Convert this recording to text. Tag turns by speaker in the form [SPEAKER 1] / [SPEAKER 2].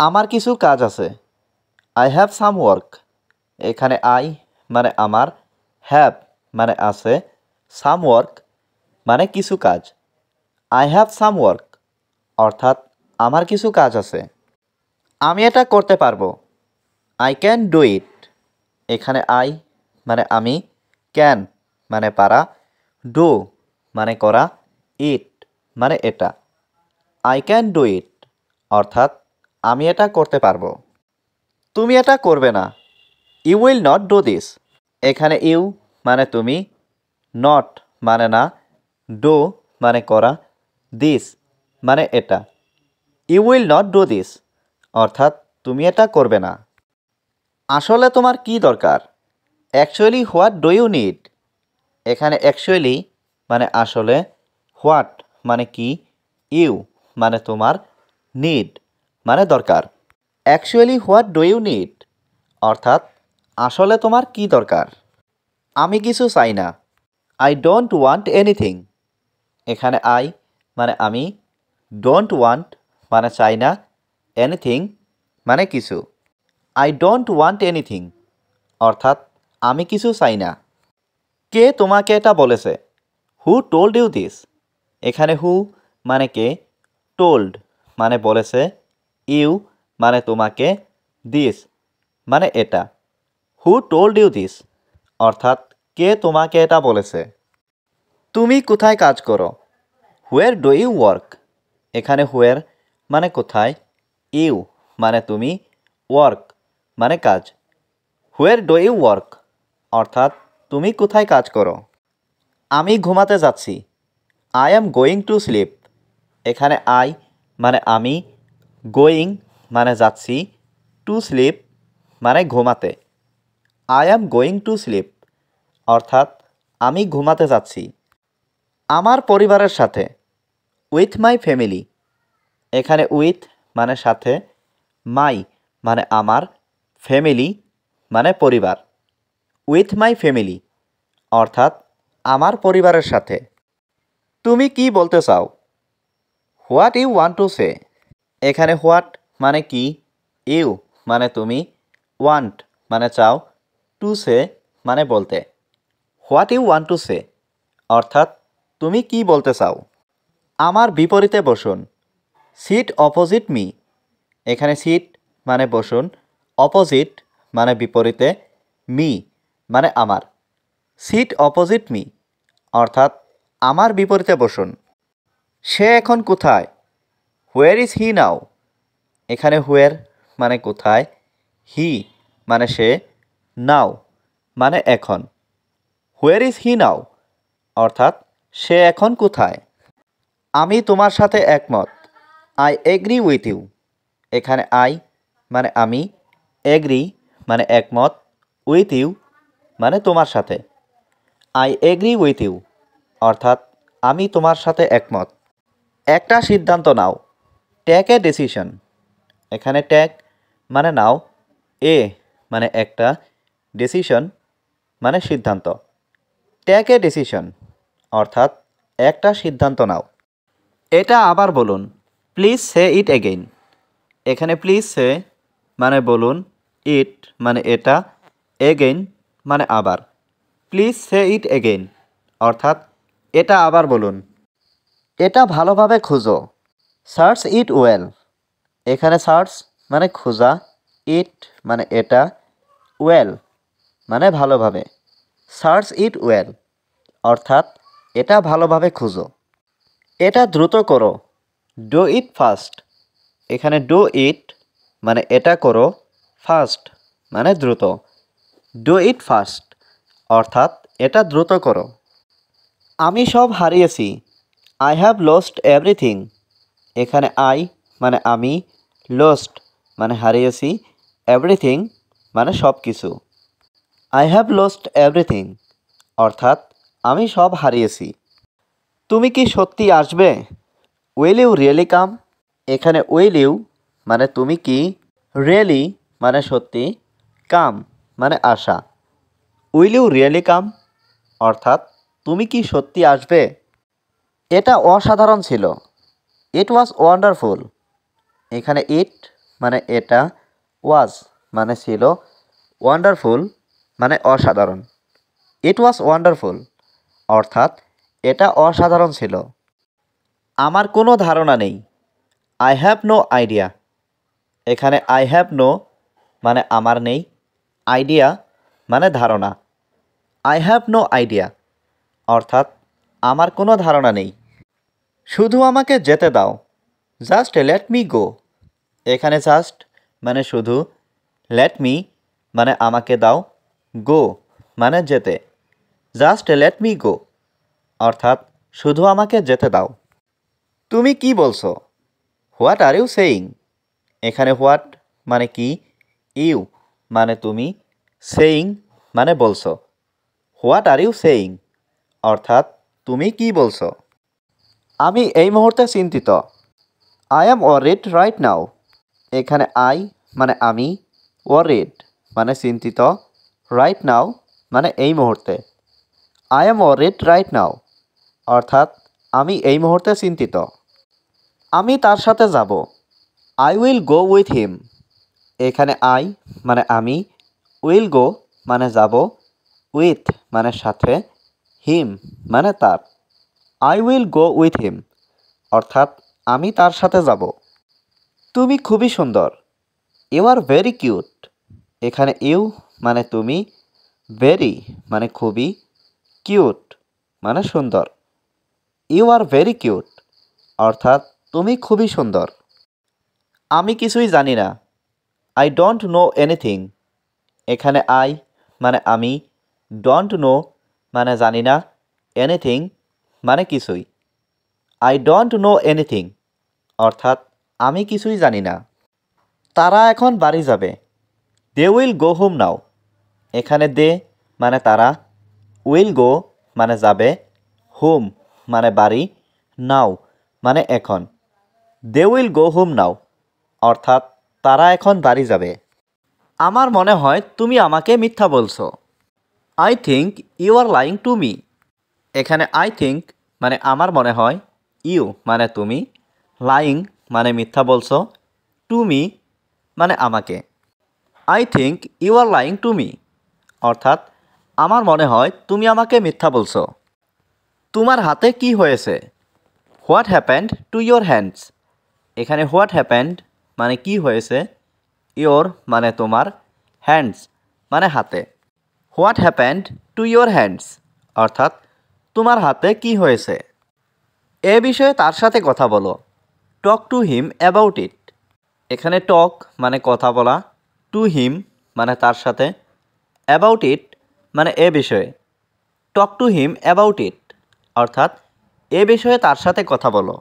[SPEAKER 1] আমার কিছু কাজ আছে। I have some work. এখানে আই মানে আমার, হ্যাভ মানে আছে, সাম ওয়ার্ক মানে কিছু কাজ। আই হ্যাভ সাম ওয়ার্ক অর্থাৎ আমার কিছু কাজ আছে। আমি এটা করতে পারবো। I can do it. এখানে আই মানে আমি, ক্যান মানে পারা, ডু মানে করা, ইট মানে এটা। আই ক্যান ডু ইট অর্থাৎ আমি এটা করতে পারবো। তুমি এটা করবে না। You will not do this. এখানে ইউ মানে তুমি, নট মানে না, ডু মানে করা, দিস মানে এটা। You will not do this অর্থাৎ তুমি এটা করবে না। আসলে তোমার কি দরকার? Actually what do you need. এখানে অ্যাকচুয়ালি মানে আসলে, হোয়াট মানে কি, ইউ মানে তোমার, নিড মানে দরকার। Actually what do you need অর্থাৎ আসলে তোমার কি দরকার? আমি কিছু চাই না। I don't want anything. এখানে আই মানে আমি, ডোন্ট ওয়ান্ট মানে চাই না, এনিথিং মানে কিছু। আই ডোন্ট ওয়ান্ট এনিথিং অর্থাৎ আমি কিছু চাই না। কে তোমাকে এটা বলেছে? Who told you this. এখানে হু মানে কে, টোল্ড মানে বলেছে, ইউ মানে তোমাকে, দিস মানে এটা। হু টোল্ড ইউ দিস অর্থাৎ কে তোমাকে এটা বলেছে? তুমি কোথায় কাজ করো? Where do you work. এখানে হোয়ার মানে কোথায়, ইউ মানে তুমি, ওয়ার্ক মানে কাজ। হোয়ার ডু ইউ ওয়ার্ক অর্থাৎ তুমি কোথায় কাজ করো? আমি ঘুমাতে যাচ্ছি। I am going to sleep. এখানে আই মানে আমি, গোয়িং মানে যাচ্ছি, টু স্লিপ মানে ঘুমাতে। I am going to sleep অর্থাৎ আমি ঘুমাতে যাচ্ছি। আমার পরিবারের সাথে। With my family. এখানে উইথ মানে সাথে, মাই মানে আমার, ফ্যামিলি মানে পরিবার। উইথ মাই ফ্যামিলি অর্থাৎ আমার পরিবারের সাথে। তুমি কি বলতে চাও? What you want to say. এখানে হোয়াট মানে কি, ইউ মানে তুমি, ওয়ান্ট মানে চাও, টু সে মানে বলতে। What you want to say অর্থাৎ তুমি কি বলতে চাও? আমার বিপরীতে বসুন। Sit opposite me. এখানে সিট মানে বসুন, অপোজিট মানে বিপরীতে, মি মানে আমার। সিট অপোজিট মি অর্থাৎ আমার বিপরীতে বসুন। সে এখন কোথায়? হোয়ার ইজ হি নাও। এখানে হোয়ার মানে কোথায়, হি মানে সে, নাও মানে এখন। হোয়ার ইজ হি নাও অর্থাৎ সে এখন কোথায়? আমি তোমার সাথে একমত। I agree with you. এখানে আই মানে আমি, এগ্রি মানে একমত, উইথ ইউ মানে তোমার সাথে। আই এগ্রি উইথ ইউ অর্থাৎ আমি তোমার সাথে একমত। একটা সিদ্ধান্ত নাও। Take a decision. এখানে টেক মানে নাও, এ মানে একটা, ডিসিশন মানে সিদ্ধান্ত। টেক এ ডিসিশন অর্থাৎ একটা সিদ্ধান্ত নাও। এটা আবার বলুন। Please say it again. এখানে প্লিজ সে মানে বলুন, ইট মানে এটা, এগেইন মানে আবার। প্লিজ সে ইট এগেইন অর্থাৎ এটা আবার বলুন। এটা ভালোভাবে খুঁজো। Search it well. এখানে সার্চ মানে খোঁজা, ইট মানে এটা, ওয়েল মানে ভালোভাবে। সার্চ ইট ওয়েল অর্থাৎ এটা ভালোভাবে খুঁজো। এটা দ্রুত করো। Do it fast. এখানে ডু ইট মানে এটা করো, ফাস্ট মানে দ্রুত। ডু ইট ফাস্ট অর্থাৎ এটা দ্রুত করো। আমি সব হারিয়েছি। I have lost everything. এখানে আই মানে আমি, লস্ট মানে হারিয়েছি, এভরিথিং মানে সব কিছু। আই হ্যাভ লস্ট এভরিথিং অর্থাৎ আমি সব হারিয়েছি। তুমি কি সত্যি আসবে? উইল ইউ রিয়েলি কাম। এখানে উইল ইউ মানে তুমি কি, রিয়েলি মানে সত্যি, কাম মানে আসা। উইল ইউ রিয়েলি কাম অর্থাৎ তুমি কি সত্যি আসবে? এটা অসাধারণ ছিল। ইট ওয়াজ ওয়ান্ডারফুল। এখানে ইট মানে এটা, ওয়াজ মানে ছিল, ওয়ান্ডারফুল মানে অসাধারণ। ইট ওয়াজ ওয়ান্ডারফুল অর্থাৎ এটা অসাধারণ ছিল। আমার কোনো ধারণা নেই। I have no idea. এখানে আই হ্যাভ নো মানে আমার নেই, আইডিয়া মানে ধারণা। আই হ্যাভ নো আইডিয়া অর্থাৎ আমার কোনো ধারণা নেই। শুধু আমাকে যেতে দাও। Just let me go. এখানে জাস্ট মানে শুধু, লেট মি মানে আমাকে দাও, গো মানে যেতে। জাস্ট লেট মি গো অর্থাৎ শুধু আমাকে যেতে দাও। তুমি কি বলছো? What are you saying? এখানে হোয়াট মানে কি, ইউ মানে তুমি, সেইং মানে বলছো। হোয়াট আর ইউ সেইং অর্থাৎ তুমি কি বলছো? আমি এই মুহূর্তে চিন্তিত। I am worried right now. এখানে আই মানে আমি, ওয়ারিড মানে চিন্তিত, রাইট নাও মানে এই মুহূর্তে। I am worried right now অর্থাৎ আমি এই মুহূর্তে চিন্তিত। আমি তার সাথে যাব। আই উইল গো উইথ হিম। এখানে আই মানে আমি, উইল গো মানে যাব, উইথ মানে সাথে, হিম মানে তার। I will go with him অর্থাৎ আমি তার সাথে যাব। তুমি খুবই সুন্দর। You are very cute. এখানে ইউ মানে তুমি, ভেরি মানে খুবই, কিউট মানে সুন্দর। ইউ আর ভেরি কিউট অর্থাৎ তুমি খুবই সুন্দর। আমি কিছুই জানি না। I don't know anything. এখানে আই মানে আমি, ডোন্ট নো মানে জানি না, এনিথিং মানে কিছুই। আই ডোন্ট নো এনিথিং অর্থাৎ আমি কিছুই জানি না। তারা এখন বাড়ি যাবে। They will go home now. এখানে দে মানে তারা, উইল গো মানে যাবে, হোম মানে বাড়ি, নাও মানে এখন। দে উইল গো হোম নাও অর্থাৎ তারা এখন বাড়ি যাবে। আমার মনে হয় তুমি আমাকে মিথ্যা বলছো। I think you are lying to me. এখানে আই থিঙ্ক মানে আমার মনে হয়, ইউ মানে তুমি, লাইং মানে মিথ্যা বলছো, টু মি মানে আমাকে। I think you are lying to me অর্থাৎ আমার মনে হয় তুমি আমাকে মিথ্যা বলছো। তোমার হাতে কি হয়েছে? What happened to your hands. এখানে হোয়াট হ্যাপেন্ড মানে কি হয়েছে, ইয়োর মানে তোমার, হ্যান্ডস মানে হাতে। What happened to your hands অর্থাৎ তোমার হাতে কি হয়েছে। এ বিষয়ে তার সাথে কথা বলো। Talk to him about it. এখানে টক মানে কথা বলা, টু হিম মানে তার সাথে, অ্যাবাউট ইট মানে এ বিষয়ে। Talk to him about it অর্থাৎ এ বিষয়ে তার সাথে কথা বলো।